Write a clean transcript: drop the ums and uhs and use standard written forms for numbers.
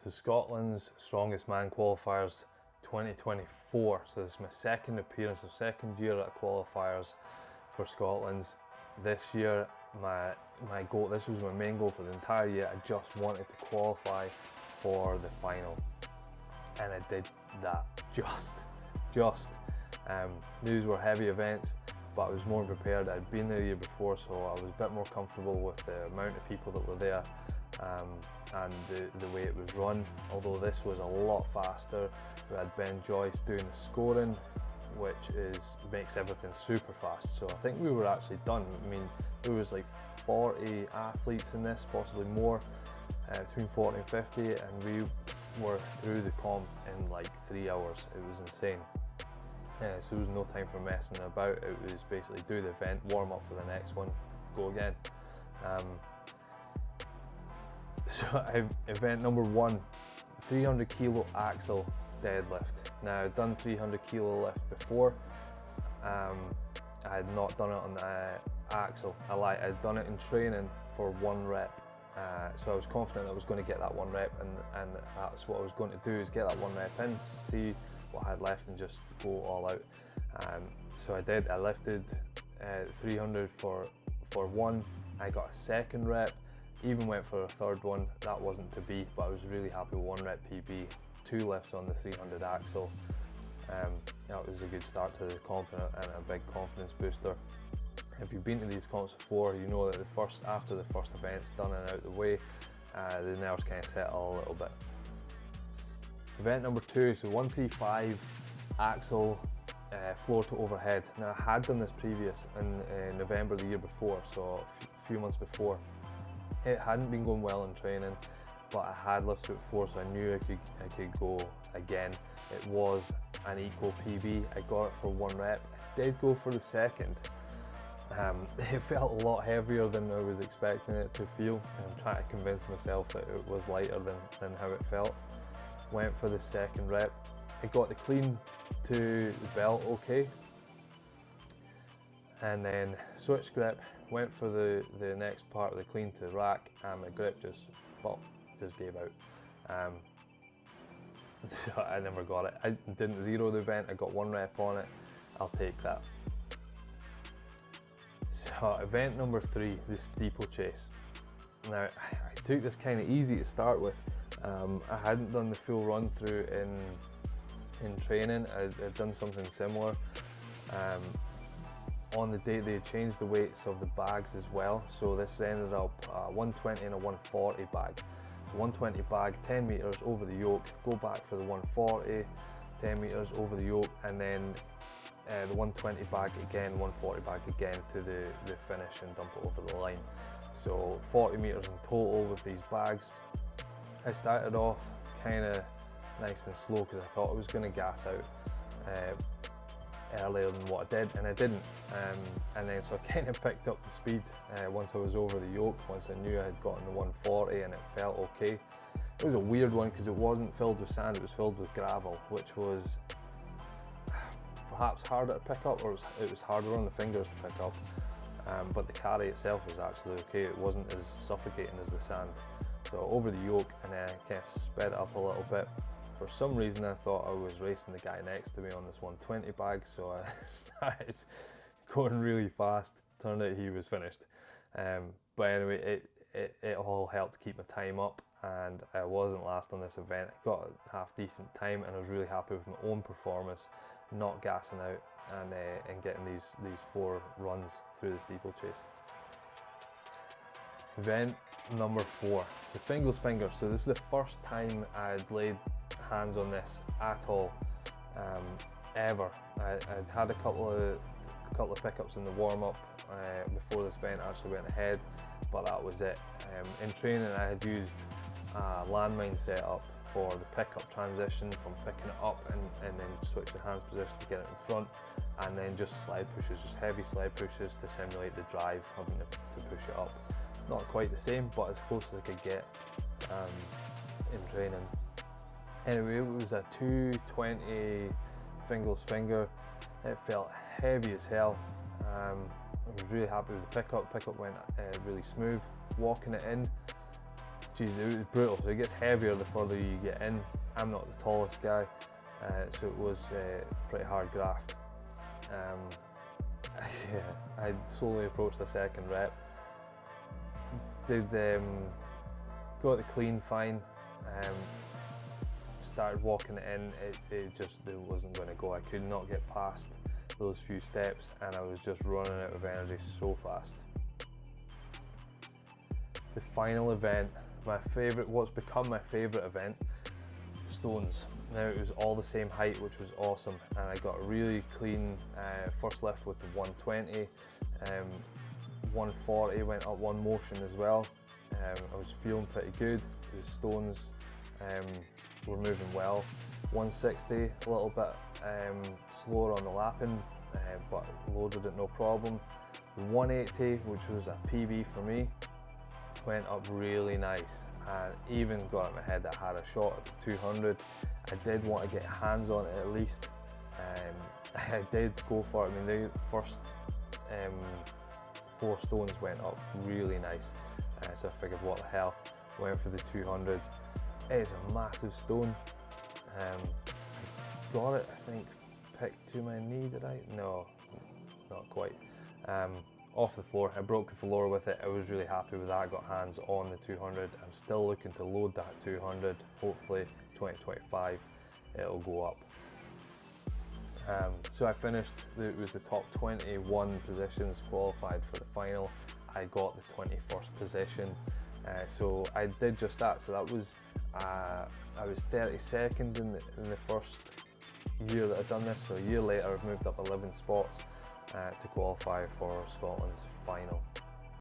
the Scotland's Strongest Man Qualifiers 2024. So this is my second appearance, of second year at qualifiers for Scotland's. This year, my goal, this was my main goal for the entire year. I just wanted to qualify for the final, and I did that. Just. These were heavy events, but I was more prepared. I'd been there the year before, so I was a bit more comfortable with the amount of people that were there, and the way it was run. Although this was a lot faster. We had Ben Joyce doing the scoring, which makes everything super fast. So I think we were actually done. I mean, there was like 40 athletes in this, possibly more, between 40 and 50, and we were through the comp in like 3 hours. It was insane. So there was no time for messing about. It was basically do the event, warm up for the next one, go again. So event number 1, 300 kilo axle deadlift. Now I'd done 300 kilo lift before. I had not done it on the axle. I'd done it in training for 1 rep. So I was confident I was going to get that 1 rep, and that's what I was going to do, is get that 1 rep in, see what I had left and just go all out. So I did. I lifted 300 for 1. I got a 2nd rep, even went for a 3rd one. That wasn't to be, but I was really happy with 1 rep PB, 2 lifts on the 300 axle. That was a good start to the comp and a big confidence booster. If you've been to these comps before, you know that after the first event's done and out of the way, the nerves kind of settle a little bit. Event number 2, so 135 axle floor to overhead. Now I had done this previous in November the year before, so a few months before. It hadn't been going well in training, but I had lifted it before, so I knew I could go again. It was an equal PB. I got it for 1 rep. I did go for the 2nd. It felt a lot heavier than I was expecting it to feel. I'm trying to convince myself that it was lighter than how it felt. Went for the 2nd rep. I got the clean to the belt okay, and then switch grip, went for the next part of the clean to rack, and my grip just gave out. So I never got it. I didn't zero the event. I got 1 rep on it. I'll take that. So event number 3, the steeplechase. Now I took this kind of easy to start with. I hadn't done the full run through in training. I'd done something similar. On the day they changed the weights of the bags as well, so this ended up 120 and a 140 bag. So 120 bag, 10 meters over the yoke, go back for the 140, 10 meters over the yoke, and then the 120 bag again, 140 bag again to the finish and dump it over the line. So 40 meters in total with these bags. I started off kind of nice and slow because I thought I was going to gas out earlier than what I did, and I didn't. And then so I kind of picked up the speed once I was over the yoke, once I knew I had gotten the 140 and it felt okay. It was a weird one because it wasn't filled with sand, it was filled with gravel, which was perhaps harder to pick up, or it was harder on the fingers to pick up. But the carry itself was actually okay. It wasn't as suffocating as the sand. So over the yoke, and then I kind of sped it up a little bit. For some reason I thought I was racing the guy next to me on this 120 bag, so I started going really fast. Turned out he was finished. But anyway, it all helped keep my time up, and I wasn't last on this event. I got a half decent time, and I was really happy with my own performance, not gassing out, and getting these 4 runs through the steeplechase. Event number 4, the Fingal's Finger. So this is the first time I'd laid hands on this at all, ever. I'd had a couple of pickups in the warm-up before this event actually went ahead, but that was it. In training I had used a landmine setup for the pickup transition, from picking it up and then switch the hands position to get it in front, and then just slide pushes, just heavy slide pushes to simulate the drive, having to push it up. Not quite the same, but as close as I could get in training. Anyway, it was a 220 Fingal's Finger. It felt heavy as hell. I was really happy with the pickup. Pickup went really smooth. Walking it in, geez, it was brutal. So it gets heavier the further you get in. I'm not the tallest guy, so it was pretty hard graft. Yeah, I slowly approached the second rep. Did got the clean fine. Started walking it in. It wasn't going to go. I could not get past those few steps, and I was just running out of energy so fast. The final event, what's become my favourite event, stones. Now it was all the same height, which was awesome, and I got a really clean first lift with the 120, 140 went up one motion as well. I was feeling pretty good. The stones were moving well. 160, a little bit slower on the lapping, but loaded it no problem. The 180, which was a PB for me, went up really nice, and even got in my head that I had a shot at the 200. I did want to get hands on it at least. I did go for it. I mean, the first 4 stones went up really nice, so I figured, what the hell, went for the 200. It's a massive stone. I got it, I think, picked to my knee, did I? No, not quite. Off the floor, I broke the floor with it. I was really happy with that. I got hands on the 200. I'm still looking to load that 200. Hopefully 2025 it'll go up. So I finished, it was the top 21 positions qualified for the final. I got the 21st position. So I did just that. So that was, I was 32nd in the first year that I'd done this. So a year later, I've moved up 11 spots to qualify for Scotland's final.